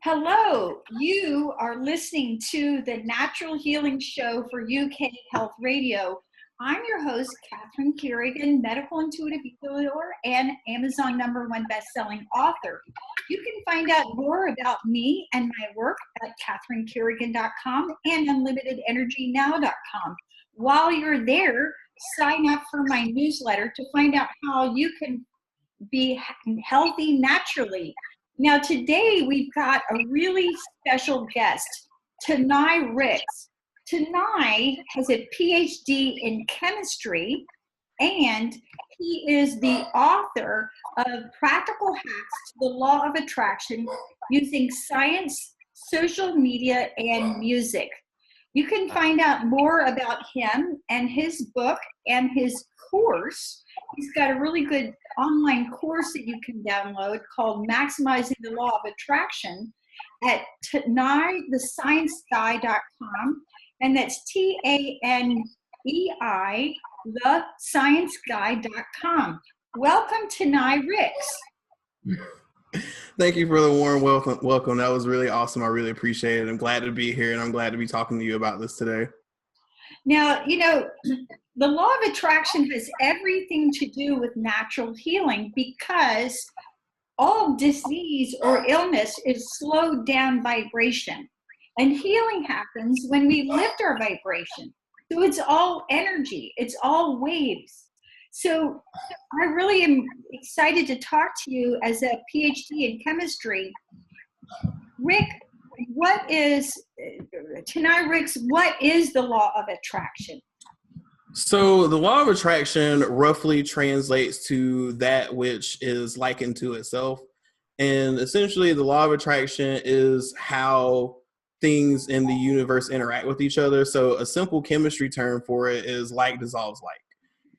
Hello, you are listening to the Natural Healing Show for UK Health Radio. I'm your host, Catherine Carrigan, medical intuitive healer and Amazon #1 best-selling author. You can find out more about me and my work at catherinecarrigan.com and unlimitedenergynow.com. While you're there, sign up for my newsletter to find out how you can be healthy naturally. Now, today we've got a really special guest, Tanei Ricks. Tanei has a PhD in chemistry, and he is the author of Practical Hacks to the Law of Attraction using science, social media, and music. You can find out more about him and his book and his course. He's got a really good online course that you can download called Maximizing the Law of Attraction at TaneiTheScienceGuy.com, and that's TANEI, thescienceguy.com. Welcome, Tanei Ricks. Thank you for the warm welcome. That was really awesome. I really appreciate it. I'm glad to be here, and I'm glad to be talking to you about this today. Now, you know, the law of attraction has everything to do with natural healing because all disease or illness is slowed down vibration. And healing happens when we lift our vibration. So it's all energy. It's all waves. So I really am excited to talk to you as a PhD in chemistry. Rick, Tanei Ricks, what is the law of attraction? So the law of attraction roughly translates to that which is likened to itself. And essentially the law of attraction is how things in the universe interact with each other. So a simple chemistry term for it is like dissolves like.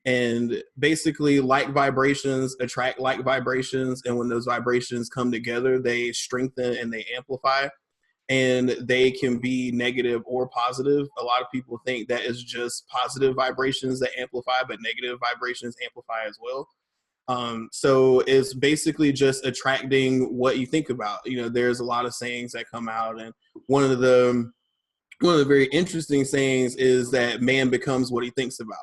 And basically like vibrations attract like vibrations. And when those vibrations come together, they strengthen and they amplify. And they can be negative or positive. A lot of people think that it's just positive vibrations that amplify, but negative vibrations amplify as well. So it's basically just attracting what you think about. You know, there's a lot of sayings that come out, and one of the very interesting sayings is that man becomes what he thinks about.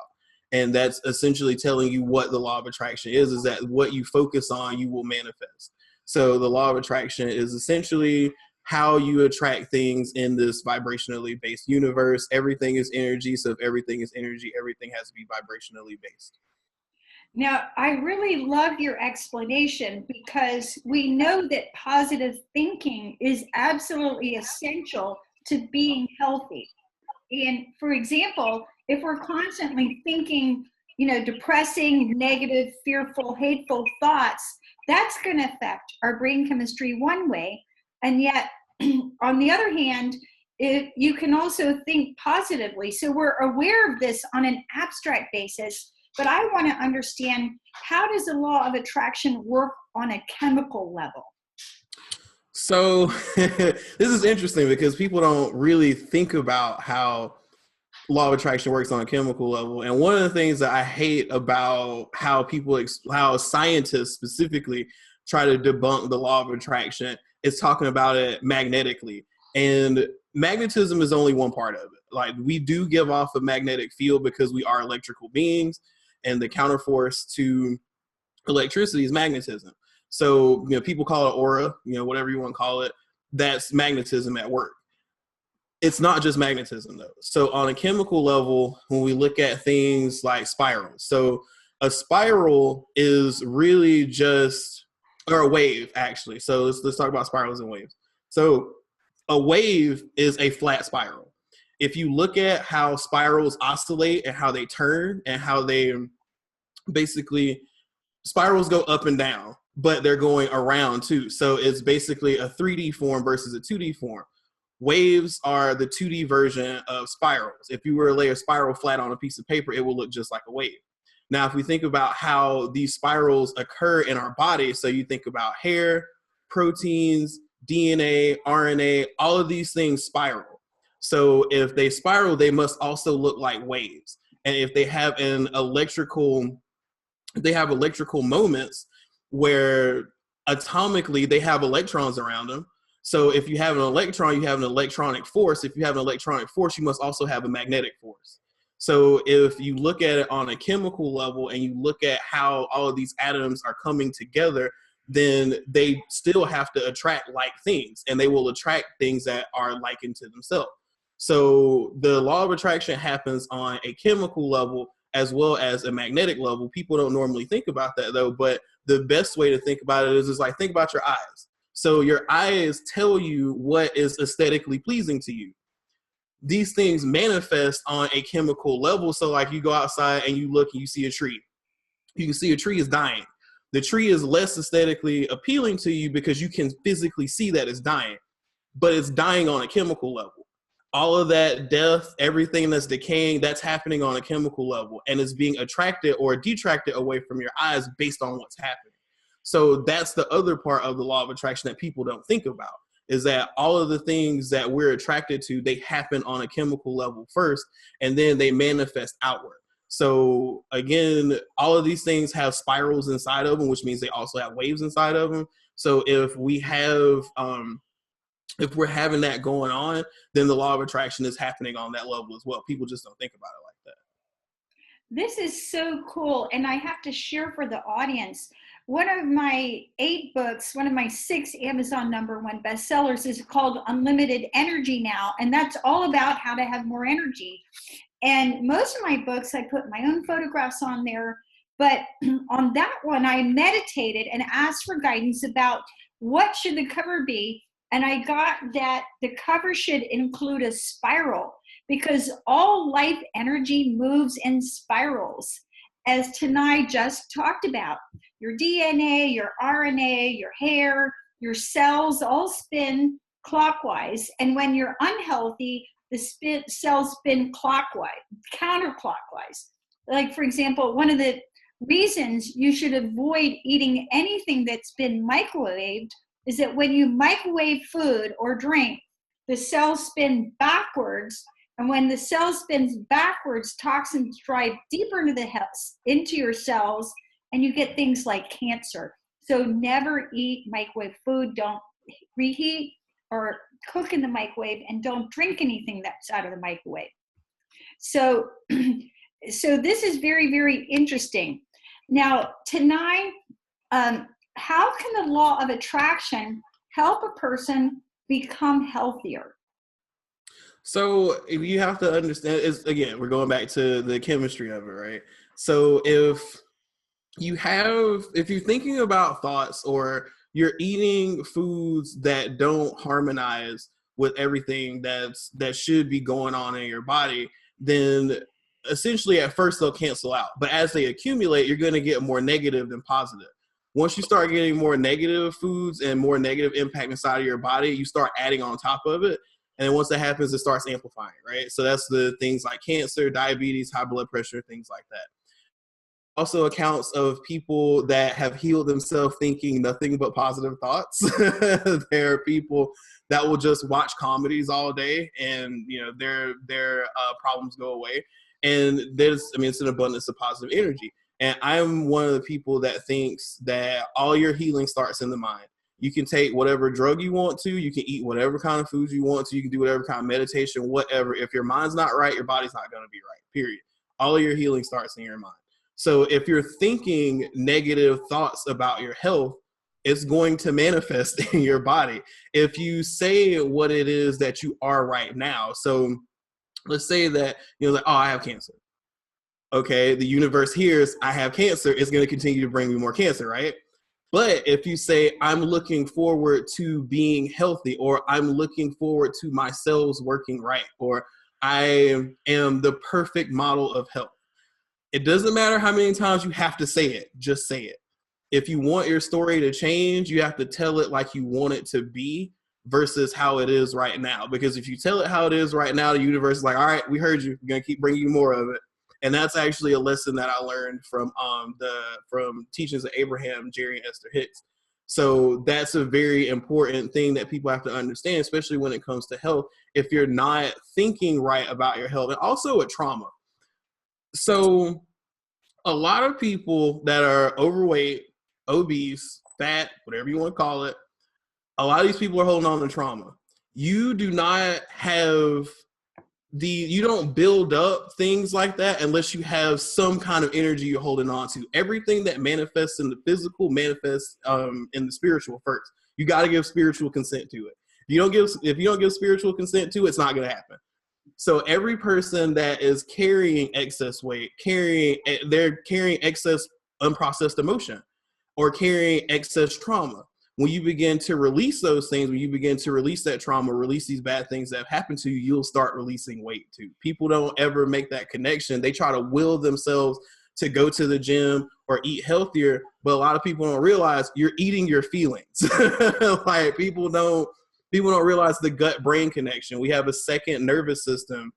And that's essentially telling you what the law of attraction is that what you focus on, you will manifest. So the law of attraction is essentially how you attract things in this vibrationally based universe. Everything is energy. So if everything is energy, everything has to be vibrationally based. Now, I really love your explanation because we know that positive thinking is absolutely essential to being healthy. And for example, if we're constantly thinking, depressing, negative, fearful, hateful thoughts, that's going to affect our brain chemistry one way. And yet, on the other hand, you can also think positively. So we're aware of this on an abstract basis, but I want to understand, how does the law of attraction work on a chemical level? So this is interesting because people don't really think about how law of attraction works on a chemical level. And one of the things that I hate about how scientists specifically try to debunk the law of attraction is talking about it magnetically. And magnetism is only one part of it. Like, we do give off a magnetic field because we are electrical beings, and the counterforce to electricity is magnetism. So, people call it aura, whatever you want to call it. That's magnetism at work. It's not just magnetism though. So on a chemical level, when we look at things like spirals, so a spiral is really just, or a wave actually. So let's talk about spirals and waves. So a wave is a flat spiral. If you look at how spirals oscillate and how they turn and how they basically, spirals go up and down, but they're going around too. So it's basically a 3D form versus a 2D form. Waves are the 2D version of spirals. If you were to lay a spiral flat on a piece of paper, it will look just like a wave. Now, if we think about how these spirals occur in our body, so you think about hair, proteins, DNA, RNA, all of these things spiral. So if they spiral, they must also look like waves. And if they have electrical moments where atomically they have electrons around them, So if you have an electron, you have an electronic force. If you have an electronic force, you must also have a magnetic force. So if you look at it on a chemical level and you look at how all of these atoms are coming together, then they still have to attract like things, and they will attract things that are likened to themselves. So the law of attraction happens on a chemical level as well as a magnetic level. People don't normally think about that though, but the best way to think about it is like, think about your eyes. So your eyes tell you what is aesthetically pleasing to you. These things manifest on a chemical level. So like you go outside and you look and you see a tree. You can see a tree is dying. The tree is less aesthetically appealing to you because you can physically see that it's dying, but it's dying on a chemical level. All of that death, everything that's decaying, that's happening on a chemical level, and it's being attracted or detracted away from your eyes based on what's happening. So that's the other part of the law of attraction that people don't think about, is that all of the things that we're attracted to, they happen on a chemical level first, and then they manifest outward. So again, all of these things have spirals inside of them, which means they also have waves inside of them. So if we have, if we're having that going on, then the law of attraction is happening on that level as well. People just don't think about it like that. This is so cool. And I have to share for the audience, one of my 8 books, one of my 6 Amazon #1 bestsellers is called Unlimited Energy Now. And that's all about how to have more energy. And most of my books, I put my own photographs on there. But on that one, I meditated and asked for guidance about what should the cover be. And I got that the cover should include a spiral, because all life energy moves in spirals. As Tanei just talked about, your DNA, your RNA, your hair, your cells all spin clockwise. And when you're unhealthy, the cells spin clockwise, counterclockwise. Like, for example, one of the reasons you should avoid eating anything that's been microwaved is that when you microwave food or drink, the cells spin backwards. And when the cell spins backwards, toxins drive deeper into your cells, and you get things like cancer. So never eat microwave food. Don't reheat or cook in the microwave, and don't drink anything that's out of the microwave. So, so this is very, very interesting. Now, tonight, how can the law of attraction help a person become healthier? So if you have to understand, is again, we're going back to the chemistry of it, right? So if you're thinking about thoughts, or you're eating foods that don't harmonize with everything that should be going on in your body, then essentially at first they'll cancel out. But as they accumulate, you're going to get more negative than positive. Once you start getting more negative foods and more negative impact inside of your body, you start adding on top of it. And then once that happens, it starts amplifying, right? So that's the things like cancer, diabetes, high blood pressure, things like that. Also accounts of people that have healed themselves thinking nothing but positive thoughts. There are people that will just watch comedies all day, and their problems go away. And it's an abundance of positive energy. And I'm one of the people that thinks that all your healing starts in the mind. You can take whatever drug you want to, you can eat whatever kind of foods you want to, you can do whatever kind of meditation, whatever. If your mind's not right, your body's not going to be right, period. All of your healing starts in your mind. So if you're thinking negative thoughts about your health, it's going to manifest in your body. If you say what it is that you are right now, so let's say that like, oh, I have cancer. Okay, the universe hears I have cancer, it's going to continue to bring me more cancer, right? But if you say, I'm looking forward to being healthy, or I'm looking forward to my cells working right, or I am the perfect model of health, it doesn't matter how many times you have to say it, just say it. If you want your story to change, you have to tell it like you want it to be versus how it is right now. Because if you tell it how it is right now, the universe is like, all right, we heard you. We're going to keep bringing you more of it. And that's actually a lesson that I learned from Teachings of Abraham, Jerry and Esther Hicks. So that's a very important thing that people have to understand, especially when it comes to health. If you're not thinking right about your health, and also with trauma. So a lot of people that are overweight, obese, fat, whatever you want to call it, a lot of these people are holding on to trauma. You do not have you don't build up things like that unless you have some kind of energy you're holding on to. Everything that manifests in the physical manifests in the spiritual first. You got to give spiritual consent to it. If you don't give spiritual consent to it, it's not going to happen. So every person that is carrying excess weight, they're carrying excess unprocessed emotion or carrying excess trauma. When you begin to release those things, when you begin to release that trauma, release these bad things that have happened to you, you'll start releasing weight too. People don't ever make that connection. They try to will themselves to go to the gym or eat healthier, but a lot of people don't realize you're eating your feelings. Like people don't realize the gut-brain connection. We have a second nervous system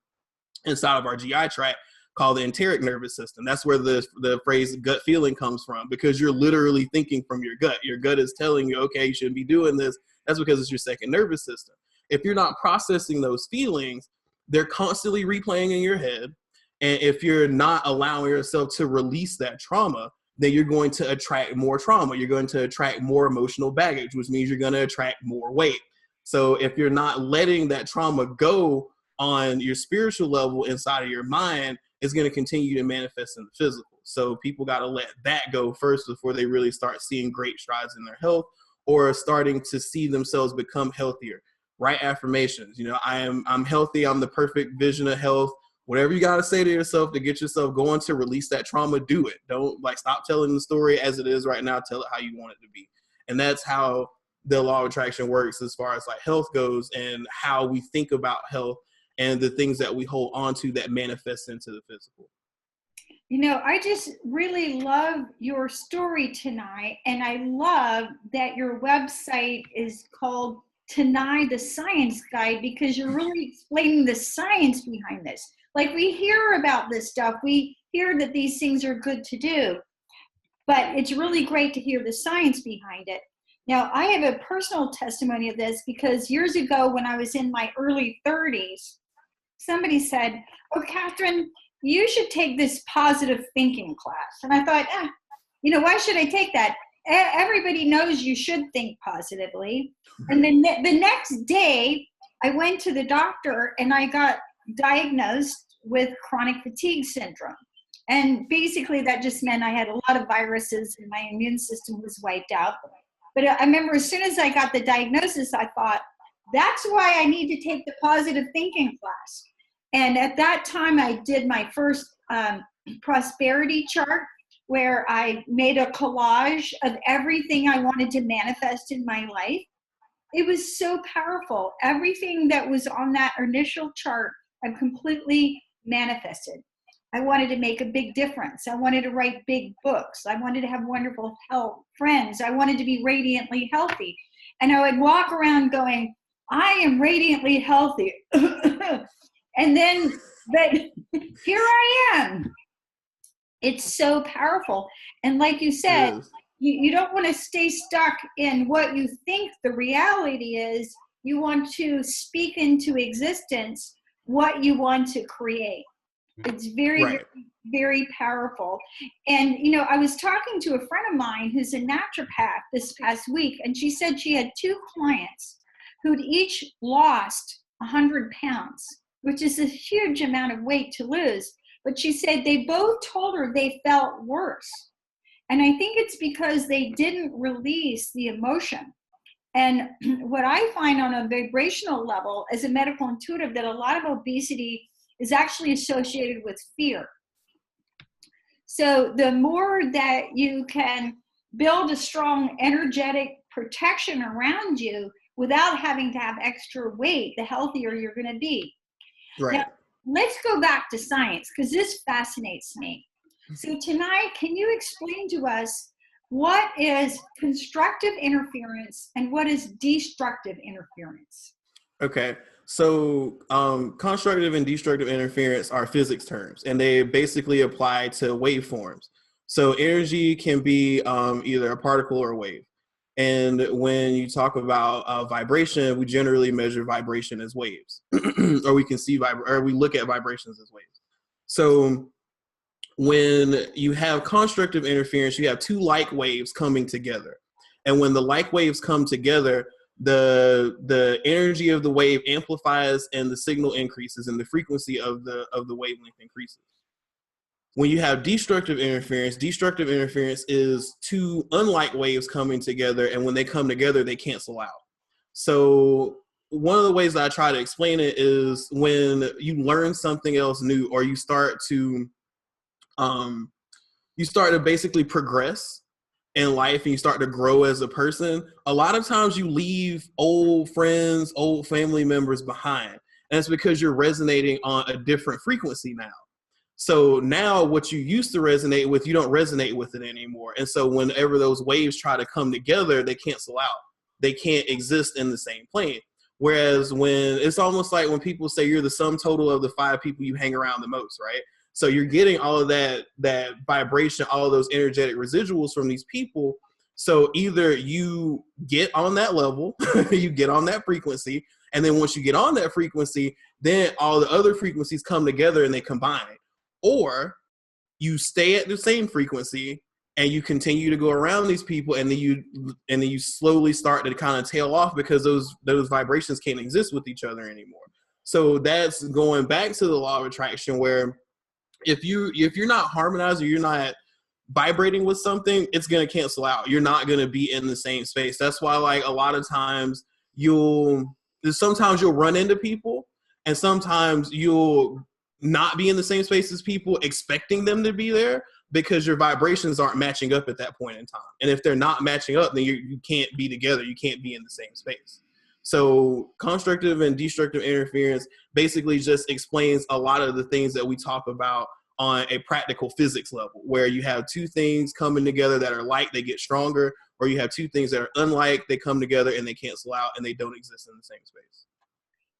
inside of our GI tract called the enteric nervous system. That's where the phrase gut feeling comes from, because you're literally thinking from your gut. Your gut is telling you, okay, you shouldn't be doing this. That's because it's your second nervous system. If you're not processing those feelings, they're constantly replaying in your head. And if you're not allowing yourself to release that trauma, then you're going to attract more trauma. You're going to attract more emotional baggage, which means you're going to attract more weight. So if you're not letting that trauma go on your spiritual level inside of your mind, it's going to continue to manifest in the physical. So people got to let that go first before they really start seeing great strides in their health or starting to see themselves become healthier. Right affirmations. I'm healthy. I'm the perfect vision of health. Whatever you got to say to yourself to get yourself going to release that trauma, do it. Don't stop telling the story as it is right now. Tell it how you want it to be. And that's how the law of attraction works as far as health goes, and how we think about health and the things that we hold on to that manifest into the physical. I just really love your story tonight. And I love that your website is called Tanei, the Science Guide, because you're really explaining the science behind this. We hear about this stuff. We hear that these things are good to do, but it's really great to hear the science behind it. Now, I have a personal testimony of this, because years ago when I was in my early 30s, somebody said, "Oh, Catherine, you should take this positive thinking class." And I thought, why should I take that? Everybody knows you should think positively. And then the next day, I went to the doctor and I got diagnosed with chronic fatigue syndrome. And basically that just meant I had a lot of viruses and my immune system was wiped out. But I remember as soon as I got the diagnosis, I thought, that's why I need to take the positive thinking class. And at that time, I did my first prosperity chart, where I made a collage of everything I wanted to manifest in my life. It was so powerful. Everything that was on that initial chart, I completely manifested. I wanted to make a big difference. I wanted to write big books. I wanted to have wonderful health friends. I wanted to be radiantly healthy. And I would walk around going, I am radiantly healthy. And then, but here I am. It's so powerful. And like you said, you don't want to stay stuck in what you think the reality is. You want to speak into existence what you want to create. It's very, very, very powerful. And, I was talking to a friend of mine who's a naturopath this past week, and she said she had 2 clients who'd each lost 100 pounds, which is a huge amount of weight to lose. But she said they both told her they felt worse. And I think it's because they didn't release the emotion. And what I find on a vibrational level as a medical intuitive, that a lot of obesity is actually associated with fear. So the more that you can build a strong energetic protection around you without having to have extra weight, the healthier you're going to be. Right. Now, let's go back to science, because this fascinates me. So tonight, can you explain to us what is constructive interference and what is destructive interference? Okay. So constructive and destructive interference are physics terms, and they basically apply to waveforms. So energy can be either a particle or a wave. And when you talk about vibration, we generally measure vibration as waves, or we can see we look at vibrations as waves. So when you have constructive interference, you have 2 like waves coming together. And when the like waves come together, the energy of the wave amplifies and the signal increases and the frequency of the wavelength increases. When you have destructive interference is two unlike waves coming together, and when they come together, they cancel out. So one of the ways that I try to explain it is when you learn something else new, or you start to basically progress in life and you start to grow as a person, a lot of times you leave old friends, old family members behind. And it's because you're resonating on a different frequency now. So now what you used to resonate with, you don't resonate with it anymore. And so whenever those waves try to come together, they cancel out. They can't exist in the same plane. Whereas when it's almost like when people say you're the sum total of the 5 people you hang around the most, right? So you're getting all of that vibration, all of those energetic residuals from these people. So either you get on that level, you get on that frequency, and then once you get on that frequency, then all the other frequencies come together and they combine. Or you stay at the same frequency and you continue to go around these people, and then you slowly start to kind of tail off because those vibrations can't exist with each other anymore. So that's going back to the law of attraction, where if you're not harmonized or you're not vibrating with something, it's going to cancel out. You're not going to be in the same space. That's why, like, a lot of times sometimes you'll run into people, and sometimes you'll not be in the same space as people expecting them to be there because your vibrations aren't matching up at that point in time. And if they're not matching up, then you can't be together. You can't be in the same space. So constructive and destructive interference basically just explains a lot of the things that we talk about on a practical physics level, where you have two things coming together that are like, they get stronger, or you have two things that are unlike, they come together and they cancel out and they don't exist in the same space.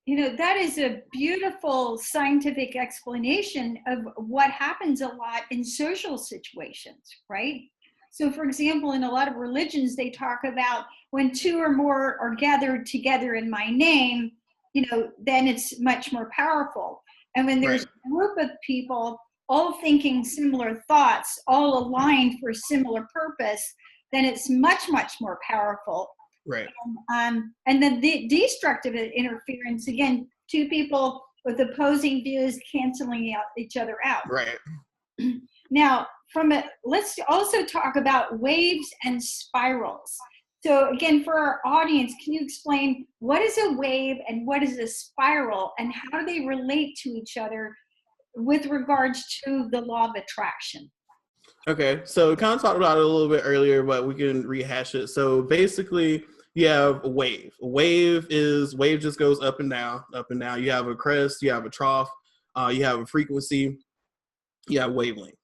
You know, that is a beautiful scientific explanation of what happens a lot in social situations, right? So, for example, in a lot of religions, they talk about when 2 or more are gathered together in my name, you know, then it's much more powerful. And when there's a group of people all thinking similar thoughts, all aligned for a similar purpose, then it's much, much more powerful. Right. And then the destructive interference, again, 2 people with opposing views canceling out each other out. Right. Now, let's also talk about waves and spirals. So again, for our audience, can you explain what is a wave and what is a spiral, and how do they relate to each other with regards to the law of attraction? Okay, so we kind of talked about it a little bit earlier, but we can rehash it. So basically, you have a wave. Wave just goes up and down, up and down. You have a crest, you have a trough, you have a frequency, you have wavelength.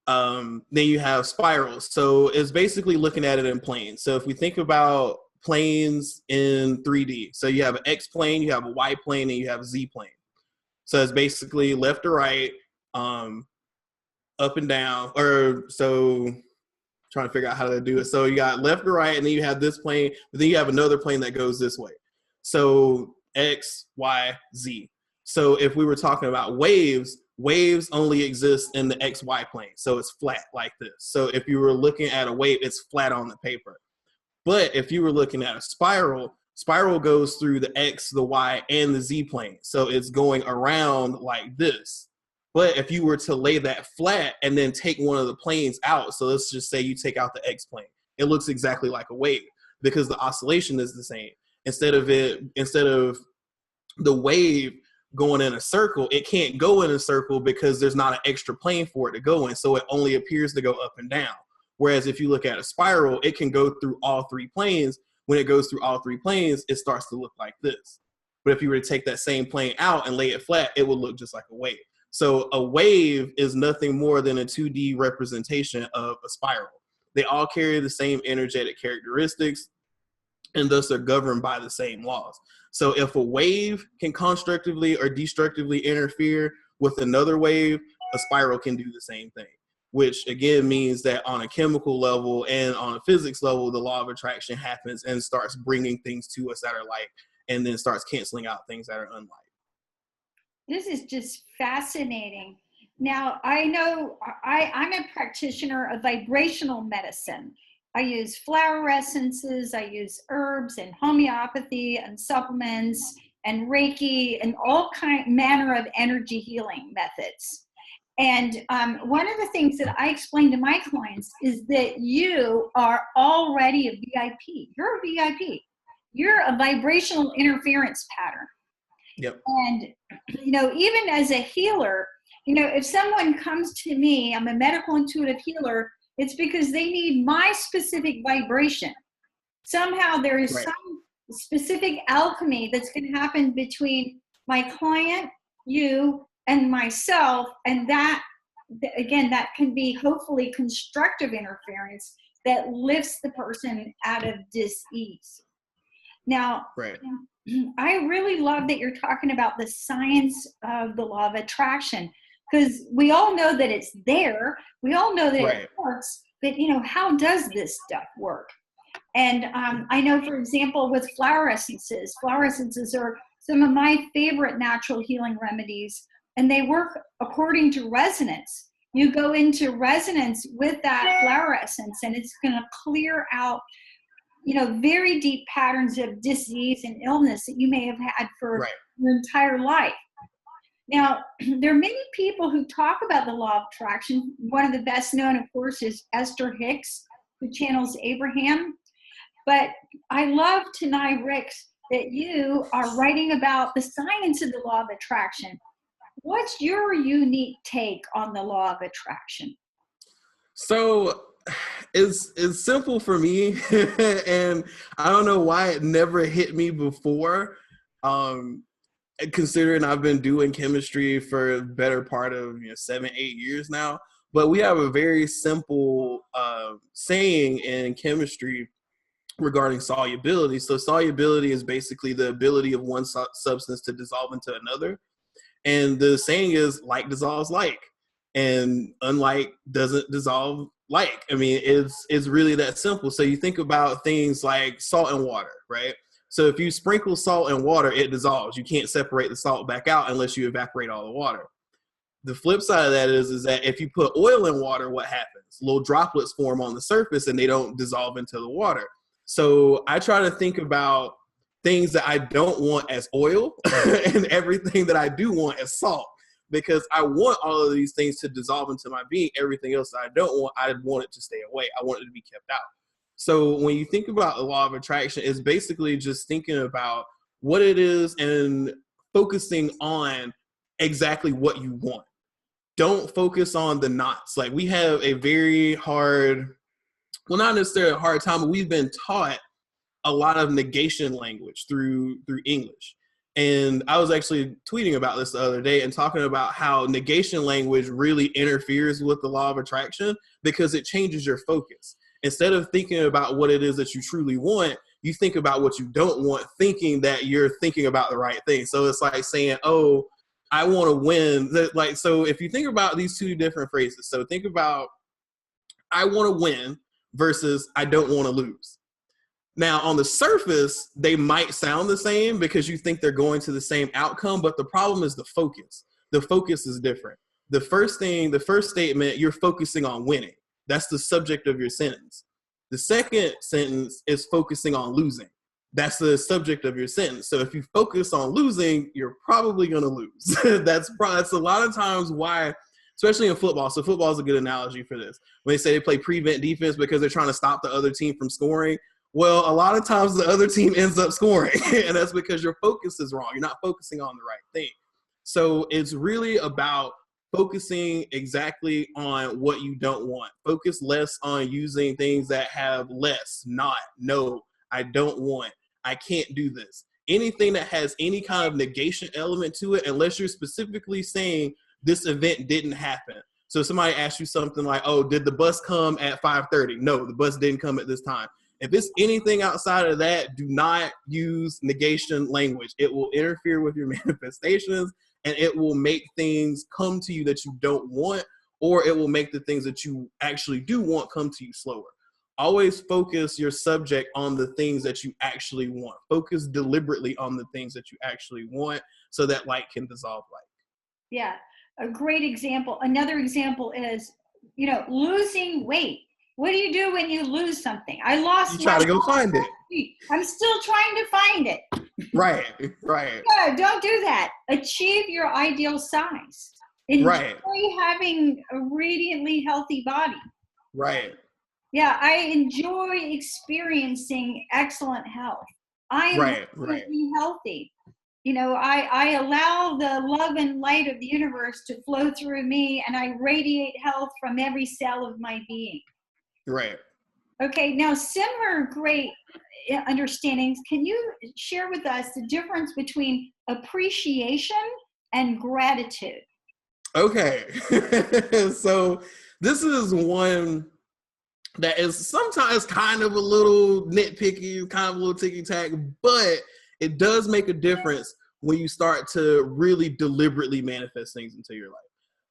Then you have spirals. So it's basically looking at it in planes. So if we think about planes in 3D, so you have an X plane, you have a Y plane, and you have a Z plane. So it's basically left to right, up and down, or so trying to figure out how to do it. So you got left to right, and then you have this plane, but then you have another plane that goes this way. So X, Y, Z. So if we were talking about waves only exist in the XY plane. So it's flat like this. So if you were looking at a wave, it's flat on the paper. But if you were looking at a spiral goes through the X, the Y, and the Z plane. So it's going around like this. But if you were to lay that flat and then take one of the planes out, so let's just say you take out the X plane, it looks exactly like a wave because the oscillation is the same. Instead of the wave going in a circle, it can't go in a circle because there's not an extra plane for it to go in. So it only appears to go up and down. Whereas if you look at a spiral, it can go through all 3 planes. When it goes through all 3 planes, it starts to look like this. But if you were to take that same plane out and lay it flat, it would look just like a wave. So a wave is nothing more than a 2D representation of a spiral. They all carry the same energetic characteristics and thus are governed by the same laws. So if a wave can constructively or destructively interfere with another wave, a spiral can do the same thing, which again means that on a chemical level and on a physics level, the law of attraction happens and starts bringing things to us that are like, and then starts canceling out things that are unlike. This is just fascinating. Now, I know I'm a practitioner of vibrational medicine, I use flower essences, I use herbs and homeopathy and supplements and Reiki and all manner of energy healing methods. And one of the things that I explain to my clients is that you are already a VIP. You're a VIP. You're a vibrational interference pattern. Yep. And, even as a healer, if someone comes to me, I'm a medical intuitive healer, it's because they need my specific vibration. Somehow there is some specific alchemy that's going to happen between my client, you, and myself. And that, again, that can be hopefully constructive interference that lifts the person out of dis-ease. Now, I really love that you're talking about the science of the law of attraction, because we all know that it's there. We all know that it works, but how does this stuff work? And I know, for example, with flower essences are some of my favorite natural healing remedies, and they work according to resonance. You go into resonance with that flower essence, and it's going to clear out very deep patterns of disease and illness that you may have had for your entire life. Now, there are many people who talk about the law of attraction. One of the best known, of course, is Esther Hicks, who channels Abraham. But I love, Tanei Ricks, that you are writing about the science of the law of attraction. What's your unique take on the law of attraction? So it's simple for me, and I don't know why it never hit me before, considering I've been doing chemistry for the better part of 7-8 years now. But we have a very simple saying in chemistry regarding solubility. So solubility is basically the ability of one substance to dissolve into another. And the saying is, like dissolves like, and unlike doesn't dissolve like. I mean, it's really that simple. So you think about things like salt and water, right? So if you sprinkle salt and water, it dissolves. You can't separate the salt back out unless you evaporate all the water. The flip side of that is that if you put oil in water, what happens? Little droplets form on the surface and they don't dissolve into the water. So I try to think about things that I don't want as oil and everything that I do want as salt, because I want all of these things to dissolve into my being. Everything else that I don't want, I want it to stay away. I want it to be kept out. So when you think about the law of attraction, it's basically just thinking about what it is and focusing on exactly what you want. Don't focus on the knots. Like, we have a very hard, well, not necessarily a hard time, but we've been taught a lot of negation language through English. And I was actually tweeting about this the other day and talking about how negation language really interferes with the law of attraction, because it changes your focus. Instead of thinking about what it is that you truly want, you think about what you don't want, thinking that you're thinking about the right thing. So it's like saying, oh, I want to win. Like, so if you think about these two different phrases, so think about I want to win versus I don't want to lose. Now, on the surface, they might sound the same because you think they're going to the same outcome, but the problem is the focus. The focus is different. The first statement, you're focusing on winning. That's the subject of your sentence. The second sentence is focusing on losing. That's the subject of your sentence. So if you focus on losing, you're probably going to lose. That's a lot of times why, especially in football. So football is a good analogy for this. When they say they play prevent defense because they're trying to stop the other team from scoring, well, a lot of times the other team ends up scoring, and that's because your focus is wrong. You're not focusing on the right thing. So it's really about focusing exactly on what you don't want. Focus less on using things that have less, not, no, I don't want, I can't do this. Anything that has any kind of negation element to it, unless you're specifically saying this event didn't happen. So somebody asks you something like, oh, did the bus come at 5:30? No, the bus didn't come at this time. If it's anything outside of that, do not use negation language. It will interfere with your manifestations, and it will make things come to you that you don't want, or it will make the things that you actually do want come to you slower. Always focus your subject on the things that you actually want. Focus deliberately on the things that you actually want so that light can dissolve light. Yeah, a great example. Another example is, losing weight. What do you do when you lose something? I You lost try my to go find it. feet. I'm still trying to find it. Right, right, Yeah, don't do that. Achieve your ideal size. Enjoy right, having a radiantly healthy body. right, Yeah, I enjoy experiencing excellent health. I am right, right, radiantly healthy. You know, I allow the love and light of the universe to flow through me, and I radiate health from every cell of my being. right. Okay, now similar great understandings. Can you share with us the difference between appreciation and gratitude? Okay. So this is one that is sometimes kind of a little nitpicky, kind of a little ticky-tack, but it does make a difference when you start to really deliberately manifest things into your life.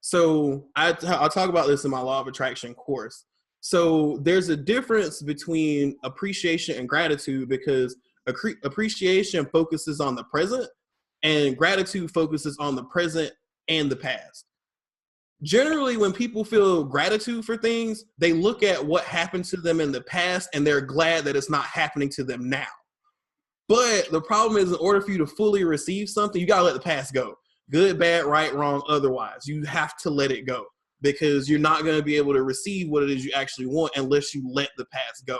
So I'll talk about this in my Law of Attraction course. So there's a difference between appreciation and gratitude, because appreciation focuses on the present and gratitude focuses on the present and the past. Generally, when people feel gratitude for things, they look at what happened to them in the past and they're glad that it's not happening to them now. But the problem is, in order for you to fully receive something, you got to let the past go. Good, bad, right, wrong, otherwise. You have to let it go, because you're not going to be able to receive what it is you actually want unless you let the past go.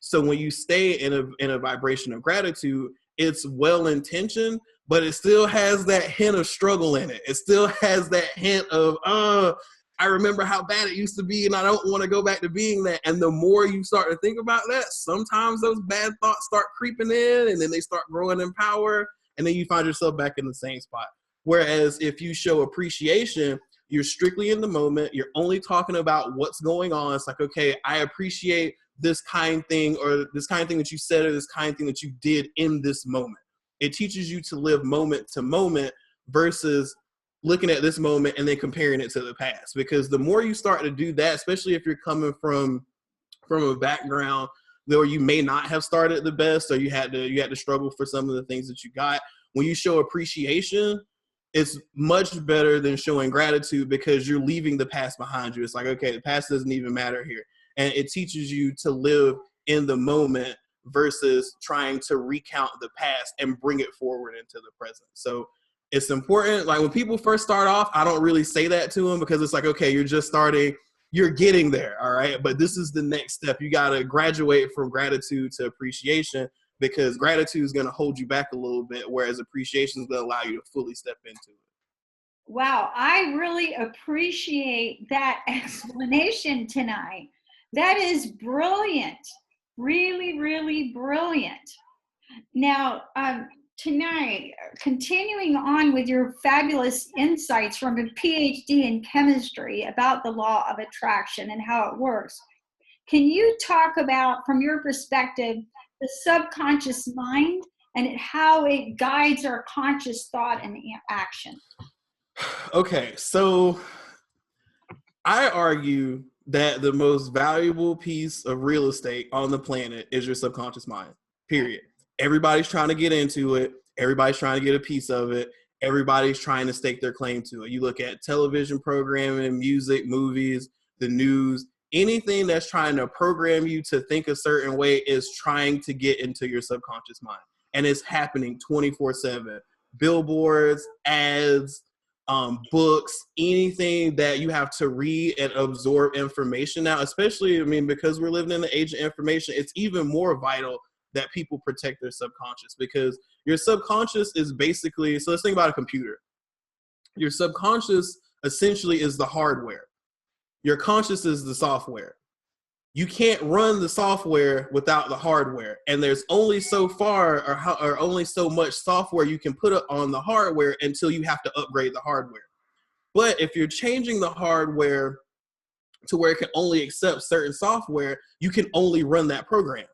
So when you stay in a vibration of gratitude, it's well intentioned, but it still has that hint of struggle in it. It still has that hint of, I remember how bad it used to be and I don't want to go back to being that. And the more you start to think about that, sometimes those bad thoughts start creeping in and then they start growing in power, and then you find yourself back in the same spot. Whereas if you show appreciation, you're strictly in the moment. You're only talking about what's going on. It's like, okay, I appreciate this kind thing, or this kind thing that you said, or this kind thing that you did in this moment. It teaches you to live moment to moment versus looking at this moment and then comparing it to the past. Because the more you start to do that, especially if you're coming from a background where you may not have started the best, or you had to struggle for some of the things that you got, when you show appreciation, it's much better than showing gratitude, because you're leaving the past behind you. It's like, okay, the past doesn't even matter here. And it teaches you to live in the moment versus trying to recount the past and bring it forward into the present. So it's important. Like when people first start off, I don't really say that to them, because it's like, okay, you're just starting, you're getting there. All right. But this is the next step. You got to graduate from gratitude to appreciation, because gratitude is going to hold you back a little bit, whereas appreciation is going to allow you to fully step into it. Wow, I really appreciate that explanation tonight. That is brilliant. Really, really brilliant. Now, tonight, continuing on with your fabulous insights from a PhD in chemistry about the law of attraction and how it works, can you talk about, from your perspective, the subconscious mind and how it guides our conscious thought and action? Okay, so I argue that the most valuable piece of real estate on the planet is your subconscious mind, period. Everybody's trying to get into it. Everybody's trying to get a piece of it. Everybody's trying to stake their claim to it. You look at television programming, music, movies, the news, anything that's trying to program you to think a certain way is trying to get into your subconscious mind. And it's happening 24/7. Billboards, ads, books, anything that you have to read and absorb information now, especially, I mean, because we're living in the age of information, it's even more vital that people protect their subconscious, because your subconscious is basically, so let's think about a computer. Your subconscious essentially is the hardware. Your conscious is the software. You can't run the software without the hardware, and there's only so far or only so much software you can put on the hardware until you have to upgrade the hardware. But if you're changing the hardware to where it can only accept certain software, you can only run that program.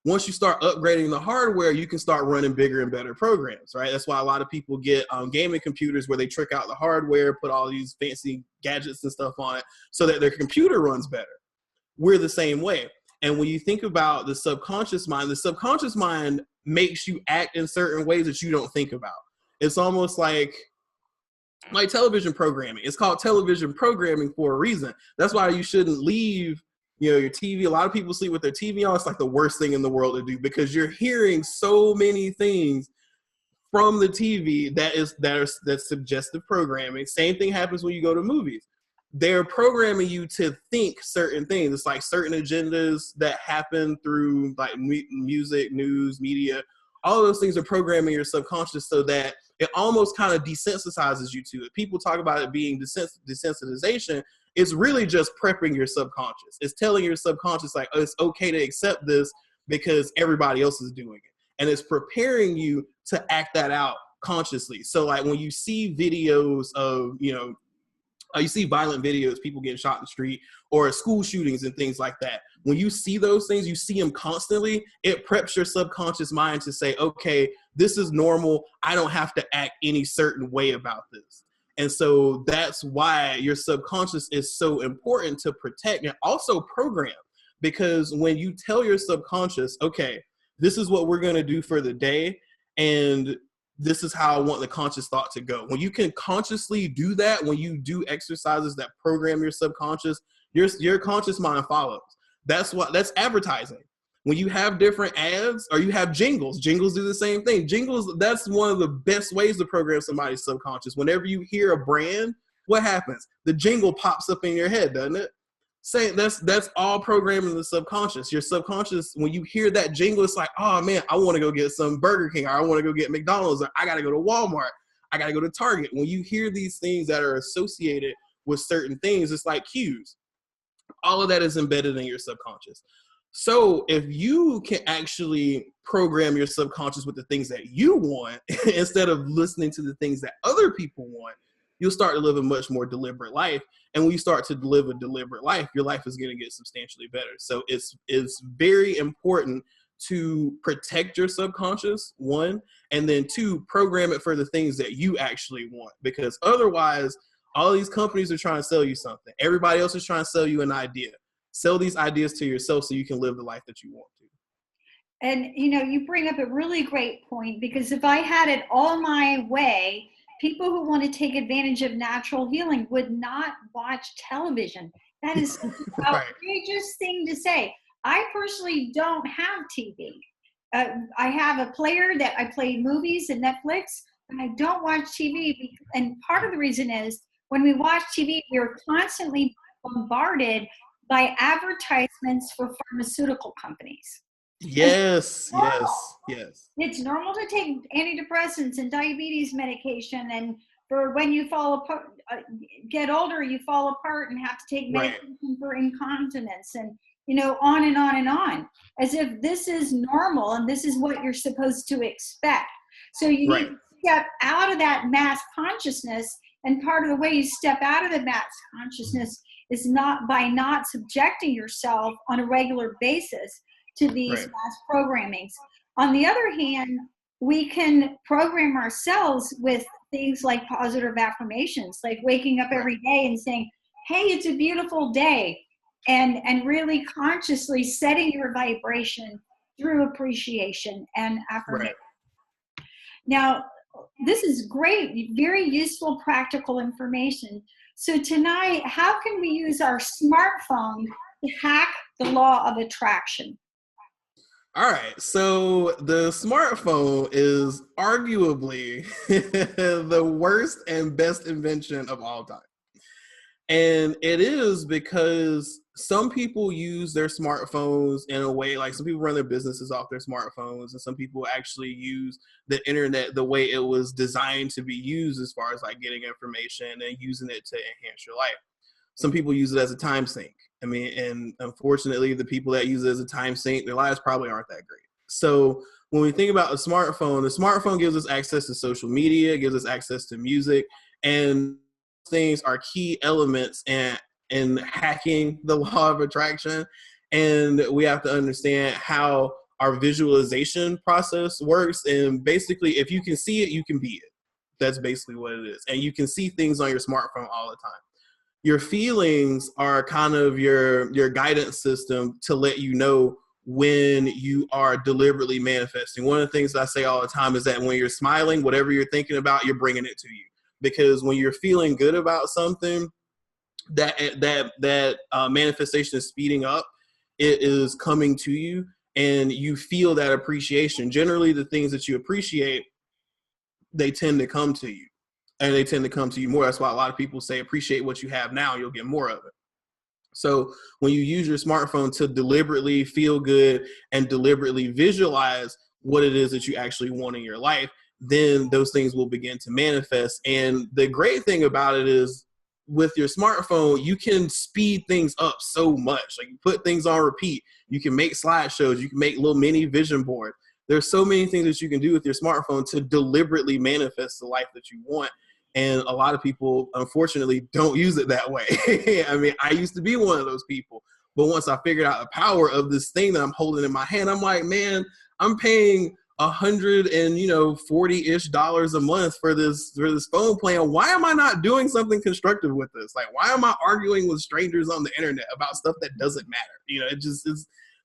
Once you start upgrading the hardware, you can start running bigger and better programs, right? That's why a lot of people get gaming computers where they trick out the hardware, put all these fancy gadgets and stuff on it so that their computer runs better. We're the same way. And when you think about the subconscious mind makes you act in certain ways that you don't think about. It's almost like television programming. It's called television programming for a reason. That's why you shouldn't leave your TV. A lot of people sleep with their TV on. It's like the worst thing in the world to do because you're hearing so many things from the TV that's suggestive programming. Same thing happens when you go to movies. They're programming you to think certain things. It's like certain agendas that happen through like music, news, media. All of those things are programming your subconscious so that it almost kind of desensitizes you to it. People talk about it being desensitization. It's really just prepping your subconscious. It's telling your subconscious like, oh, it's okay to accept this because everybody else is doing it. And it's preparing you to act that out consciously. So like when you see videos of, you see violent videos, people getting shot in the street or school shootings and things like that. When you see those things, you see them constantly, it preps your subconscious mind to say, okay, this is normal. I don't have to act any certain way about this. And so that's why your subconscious is so important to protect and also program. Because when you tell your subconscious, okay, this is what we're going to do for the day, and this is how I want the conscious thought to go. When you can consciously do that, when you do exercises that program your subconscious, your conscious mind follows. That's advertising. When you have different ads or you have jingles do the same thing. Jingles, that's one of the best ways to program somebody's subconscious. Whenever you hear a brand, what happens? The jingle pops up in your head, doesn't it? That's all programming the subconscious. Your subconscious, when you hear that jingle, it's like, oh man, I want to go get some Burger King, or I want to go get McDonald's, or I got to go to Walmart, I got to go to Target. When you hear these things that are associated with certain things, it's like cues. All of that is embedded in your subconscious. So if you can actually program your subconscious with the things that you want instead of listening to the things that other people want, you'll start to live a much more deliberate life. And when you start to live a deliberate life, your life is going to get substantially better. So it's very important to protect your subconscious, one, and then two, program it for the things that you actually want. Because otherwise, all these companies are trying to sell you something. Everybody else is trying to sell you an idea. Sell these ideas to yourself so you can live the life that you want to. And, you bring up a really great point, because if I had it all my way, people who want to take advantage of natural healing would not watch television. That is an outrageous thing to say. I personally don't have TV. I have a player that I play movies and Netflix, and I don't watch TV. And part of the reason is when we watch TV, we're constantly bombarded by advertisements for pharmaceutical companies. Yes. It's normal to take antidepressants and diabetes medication, and for when you fall apart, get older, you fall apart and have to take medication for incontinence, and on and on and on, as if this is normal and this is what you're supposed to expect. So you need to step out of that mass consciousness, and part of the way you step out of the mass consciousness is not by not subjecting yourself on a regular basis to these mass programmings. On the other hand, we can program ourselves with things like positive affirmations, like waking up every day and saying, hey, it's a beautiful day, and really consciously setting your vibration through appreciation and affirmation. Now, this is great, very useful, practical information. So tonight, how can we use our smartphone to hack the law of attraction? All right, so the smartphone is arguably the worst and best invention of all time. And it is because some people use their smartphones in a way, like some people run their businesses off their smartphones, and some people actually use the internet the way it was designed to be used, as far as like getting information and using it to enhance your life. Some people use it as a time sink. I mean, and unfortunately, the people that use it as a time sink, their lives probably aren't that great. So when we think about the smartphone gives us access to social media, gives us access to music, and things are key elements in hacking the law of attraction. And we have to understand how our visualization process works. And basically, if you can see it, you can be it. That's basically what it is. And you can see things on your smartphone all the time. Your feelings are kind of your guidance system to let you know when you are deliberately manifesting. One of the things I say all the time is that when you're smiling, whatever you're thinking about, you're bringing it to you. Because when you're feeling good about something, that manifestation is speeding up. It is coming to you, and you feel that appreciation. Generally, the things that you appreciate, they tend to come to you, and they tend to come to you more. That's why a lot of people say appreciate what you have now, you'll get more of it. So when you use your smartphone to deliberately feel good and deliberately visualize what it is that you actually want in your life, then those things will begin to manifest. And the great thing about it is, with your smartphone, you can speed things up so much. Like, you put things on repeat. You can make slideshows. You can make little mini vision boards. There's so many things that you can do with your smartphone to deliberately manifest the life that you want. And a lot of people, unfortunately, don't use it that way. I mean, I used to be one of those people. But once I figured out the power of this thing that I'm holding in my hand, I'm like, man, I'm paying $140-ish a month for this phone plan. Why am I not doing something constructive with this? Like, why am I arguing with strangers on the internet about stuff that doesn't matter?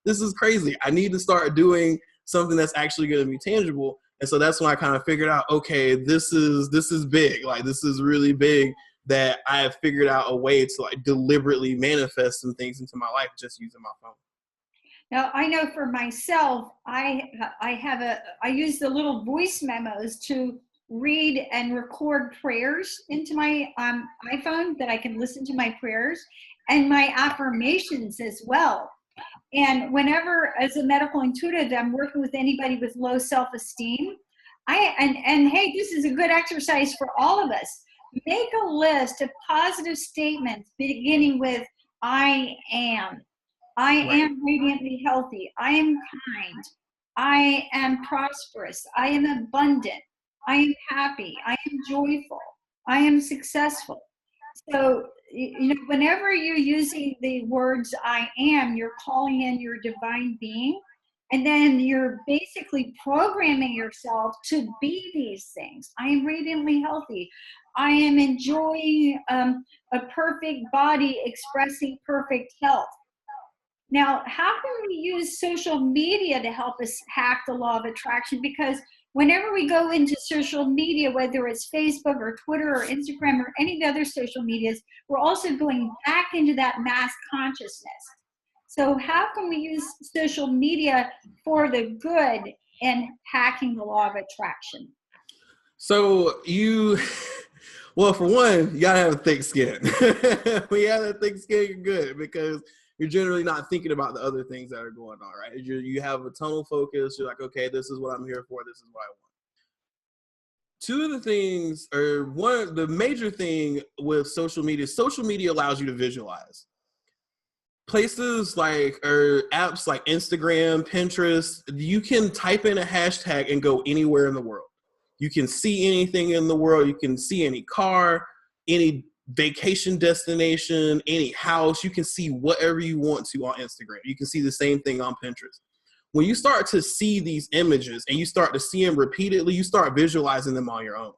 This is crazy. I need to start doing something that's actually going to be tangible. And so that's when I kind of figured out, okay, this is big. Like, this is really big, that I have figured out a way to, like, deliberately manifest some things into my life just using my phone. Now, I know for myself, I use the little voice memos to read and record prayers into my iPhone, that I can listen to my prayers and my affirmations as well. And whenever, as a medical intuitive, I'm working with anybody with low self-esteem, and hey, this is a good exercise for all of us. Make a list of positive statements beginning with I am. I am radiantly healthy. I am kind. I am prosperous. I am abundant. I am happy. I am joyful. I am successful. So, whenever you're using the words I am, you're calling in your divine being, and then you're basically programming yourself to be these things. I am radiantly healthy. I am enjoying a perfect body expressing perfect health. Now, how can we use social media to help us hack the law of attraction? Because whenever we go into social media, whether it's Facebook or Twitter or Instagram or any of the other social medias, we're also going back into that mass consciousness. So how can we use social media for the good and hacking the law of attraction? So well, for one, you gotta have thick skin. When you have that thick skin, you're good, because you're generally not thinking about the other things that are going on, right? You have a tunnel focus. You're like, okay, this is what I'm here for. This is what I want. Two of the things, or the major thing with social media allows you to visualize. Places like, or apps like Instagram, Pinterest, you can type in a hashtag and go anywhere in the world. You can see anything in the world. You can see any car, any vacation destination, any house. You can see whatever you want to on Instagram. You can see the same thing on Pinterest. When you start to see these images and you start to see them repeatedly, you start visualizing them on your own.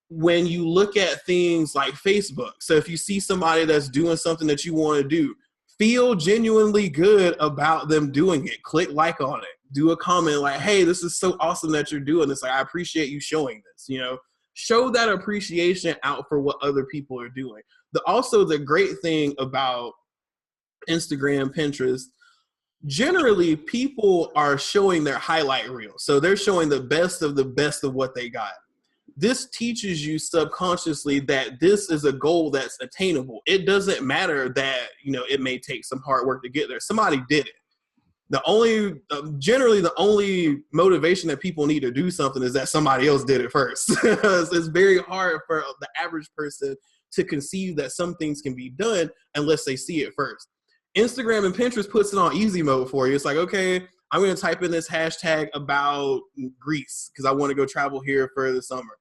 When you look at things like Facebook, so if you see somebody that's doing something that you want to do, feel genuinely good about them doing it. Click like on it. Do a comment like, hey, this is so awesome that you're doing this. Like, I appreciate you showing this, Show that appreciation out for what other people are doing. Also, the great thing about Instagram, Pinterest, generally people are showing their highlight reel. So they're showing the best of what they got. This teaches you subconsciously that this is a goal that's attainable. It doesn't matter that, it may take some hard work to get there. Somebody did it. Generally the only motivation that people need to do something is that somebody else did it first. It's very hard for the average person to conceive that some things can be done unless they see it first. Instagram and Pinterest puts it on easy mode for you. It's like, okay, I'm going to type in this hashtag about Greece because I want to go travel here for the summer.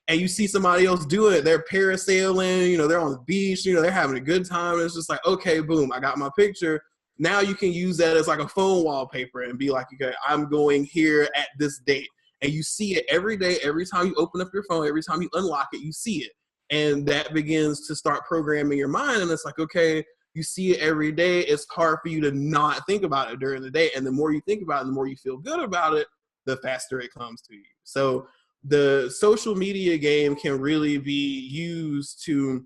And you see somebody else doing it. They're parasailing, they're on the beach, they're having a good time. And it's just like, okay, boom, I got my picture. Now you can use that as like a phone wallpaper and be like, okay, I'm going here at this date. And you see it every day. Every time you open up your phone, every time you unlock it, you see it. And that begins to start programming your mind. And it's like, okay, you see it every day. It's hard for you to not think about it during the day. And the more you think about it, the more you feel good about it, the faster it comes to you. So the social media game can really be used to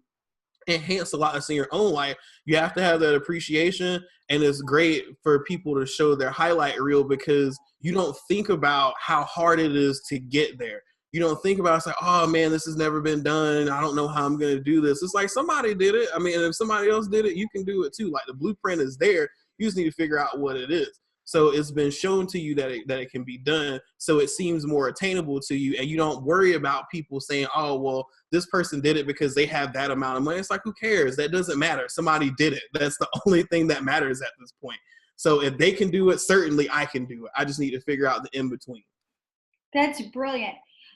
enhance a lot that's in your own life. You have to have that appreciation, and it's great for people to show their highlight reel because you don't think about how hard it is to get there. You don't think about it's like, oh man, this has never been done. I don't know how I'm going to do this. It's like somebody did it. I mean, if somebody else did it, you can do it too. Like the blueprint is there. You just need to figure out what it is. So it's been shown to you that it can be done. So it seems more attainable to you, and you don't worry about people saying, oh, well, this person did it because they have that amount of money. It's like, who cares? That doesn't matter. Somebody did it. That's the only thing that matters at this point. So if they can do it, certainly I can do it. I just need to figure out the in-between. That's brilliant.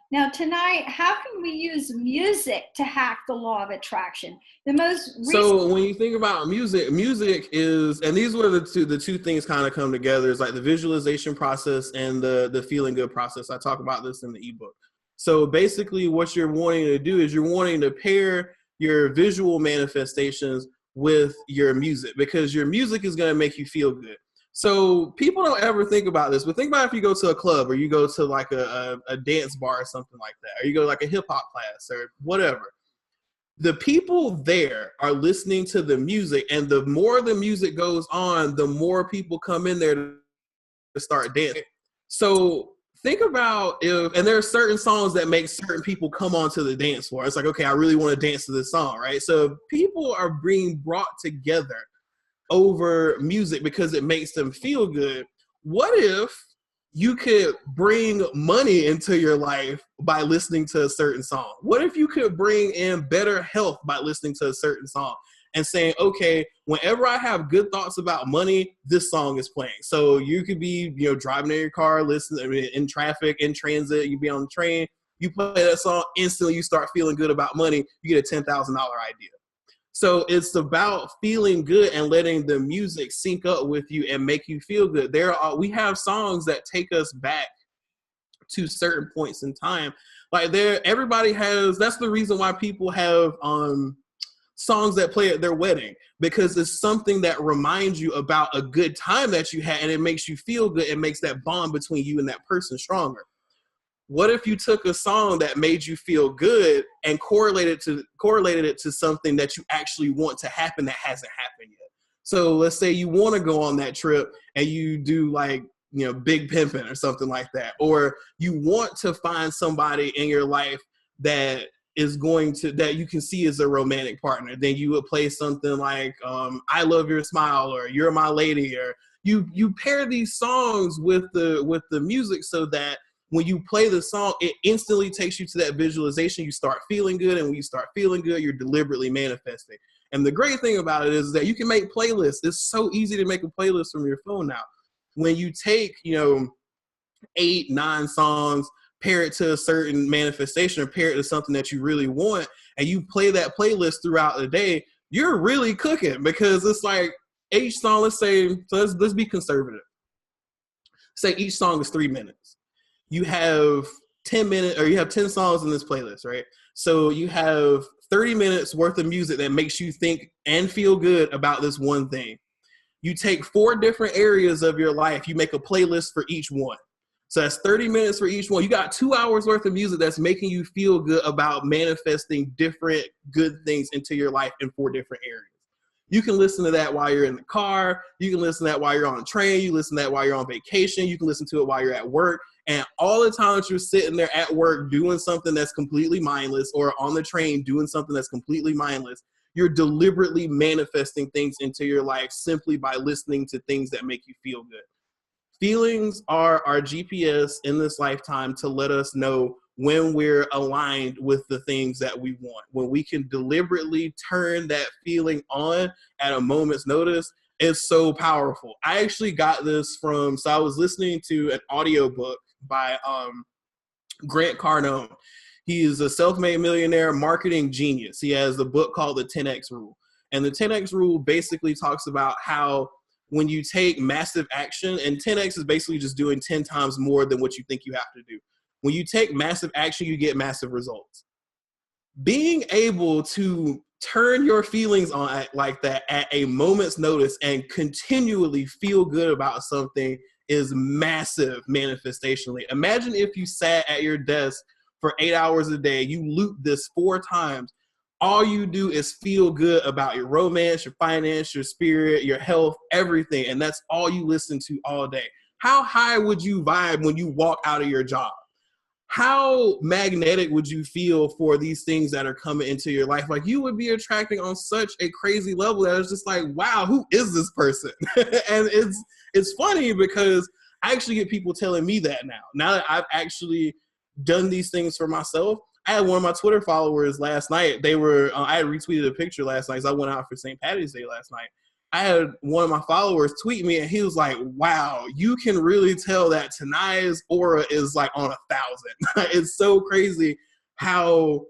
Now, tonight, how can we use music to hack the law of attraction? So when you think about music is, and these were the two things kind of come together, is like the visualization process and the feeling good process. I talk about this in the ebook. So basically what you're wanting to do is you're wanting to pair your visual manifestations with your music, because your music is going to make you feel good. So people don't ever think about this, but think about if you go to a club or you go to like a dance bar or something like that, or you go to like a hip hop class or whatever. The people there are listening to the music, and the more the music goes on, the more people come in there to start dancing. So think about and there are certain songs that make certain people come onto the dance floor. It's like, okay, I really want to dance to this song, right? So people are being brought together over music because it makes them feel good. What if you could bring money into your life by listening to a certain song? What if you could bring in better health by listening to a certain song and saying, okay, whenever I have good thoughts about money, this song is playing. So you could be, driving in your car, listening in traffic, in transit, you be on the train, you play that song, instantly you start feeling good about money, you get a $10,000 idea. So it's about feeling good and letting the music sync up with you and make you feel good. We have songs that take us back to certain points in time. Like everybody has, that's the reason why people have songs that play at their wedding, because it's something that reminds you about a good time that you had, and it makes you feel good. It makes that bond between you and that person stronger. What if you took a song that made you feel good and correlated it to something that you actually want to happen that hasn't happened yet? So let's say you want to go on that trip and you do like, big pimping or something like that. Or you want to find somebody in your life that you can see as a romantic partner. Then you would play something like I Love Your Smile or You're My Lady, or you pair these songs with the music so that when you play the song, it instantly takes you to that visualization. You start feeling good, and when you start feeling good, you're deliberately manifesting. And the great thing about it is that you can make playlists. It's so easy to make a playlist from your phone now. When you take, 8, 9 songs, pair it to a certain manifestation or pair it to something that you really want, and you play that playlist throughout the day, you're really cooking, because it's like each song, let's be conservative. Say each song is 3 minutes. You have 10 minutes, or you have 10 songs in this playlist, right? So you have 30 minutes worth of music that makes you think and feel good about this one thing. You take 4 different areas of your life. You make a playlist for each one. So that's 30 minutes for each one. You got 2 hours worth of music that's making you feel good about manifesting different good things into your life in 4 different areas. You can listen to that while you're in the car. You can listen to that while you're on a train. You listen to that while you're on vacation. You can listen to it while you're at work. And all the time that you're sitting there at work doing something that's completely mindless, or on the train doing something that's completely mindless, you're deliberately manifesting things into your life simply by listening to things that make you feel good. Feelings are our GPS in this lifetime to let us know when we're aligned with the things that we want. When we can deliberately turn that feeling on at a moment's notice, it's so powerful. I actually got this so I was listening to an audiobook by Grant Cardone. He is a self-made millionaire marketing genius. He has a book called The 10X Rule. And the 10X Rule basically talks about how when you take massive action, and 10X is basically just doing 10 times more than what you think you have to do. When you take massive action, you get massive results. Being able to turn your feelings on like that at a moment's notice and continually feel good about something is massive manifestationally. Imagine if you sat at your desk for 8 hours a day, you loop this 4 times. all you do is feel good about your romance, your finance, your spirit, your health, everything. And that's all you listen to all day. How high would you vibe when you walk out of your job? How magnetic would you feel for these things that are coming into your life? Like, you would be attracting on such a crazy level that it's just like, wow, who is this person? And it's funny because I actually get people telling me that now that I've actually done these things for myself. I had one of my Twitter followers last night. I had retweeted a picture last night because I went out for St. Patty's Day last night. I had one of my followers tweet me, and he was like, wow, you can really tell that Tanei's aura is like on 1,000. It's so crazy how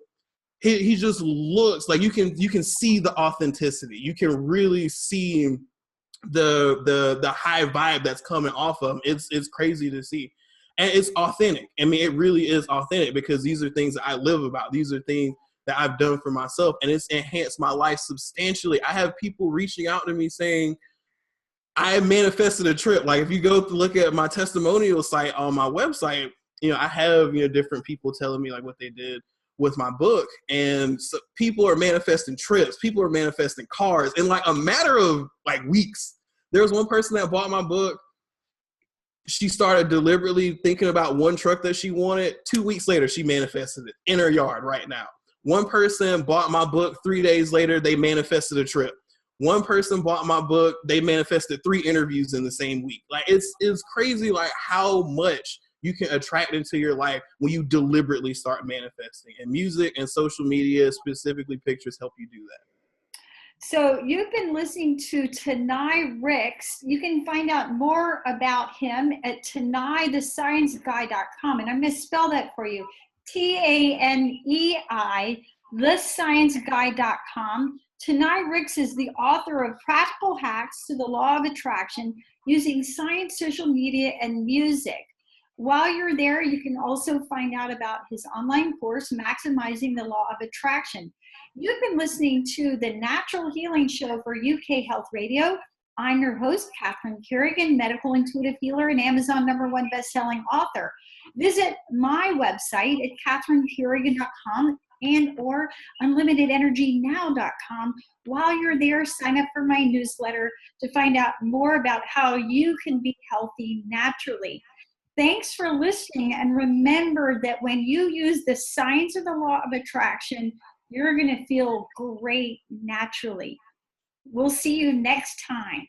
he just looks like you can see the authenticity. You can really see the high vibe that's coming off of him. It's crazy to see. And it's authentic. I mean, it really is authentic because these are things that I live about. These are things that I've done for myself, and it's enhanced my life substantially. I have people reaching out to me saying, I manifested a trip. Like, if you go to look at my testimonial site on my website, I have, different people telling me like what they did with my book. And so people are manifesting trips. People are manifesting cars in like a matter of like weeks. There was one person that bought my book. She started deliberately thinking about one truck that she wanted. 2 weeks later, she manifested it in her yard right now. One person bought my book. 3 days later, they manifested a trip. One person bought my book. They manifested 3 interviews in the same week. Like, it's crazy, like how much you can attract into your life when you deliberately start manifesting. And music and social media, specifically pictures, help you do that. So you've been listening to Tanei Ricks. You can find out more about him at TaneiTheScienceGuy.com. And I'm going to spell that for you. TANEI, TheScienceGuy.com. Tanei Ricks is the author of Practical Hacks to the Law of Attraction using science, social media, and music. While you're there, you can also find out about his online course, Maximizing the Law of Attraction. You've been listening to the Natural Healing Show for UK Health Radio. I'm your host, Catherine Carrigan, medical intuitive healer and Amazon #1 best-selling author. Visit my website at catherinecarrigan.com and or unlimitedenergynow.com. While you're there, sign up for my newsletter to find out more about how you can be healthy naturally. Thanks for listening, and remember that when you use the science of the law of attraction, you're going to feel great naturally. We'll see you next time.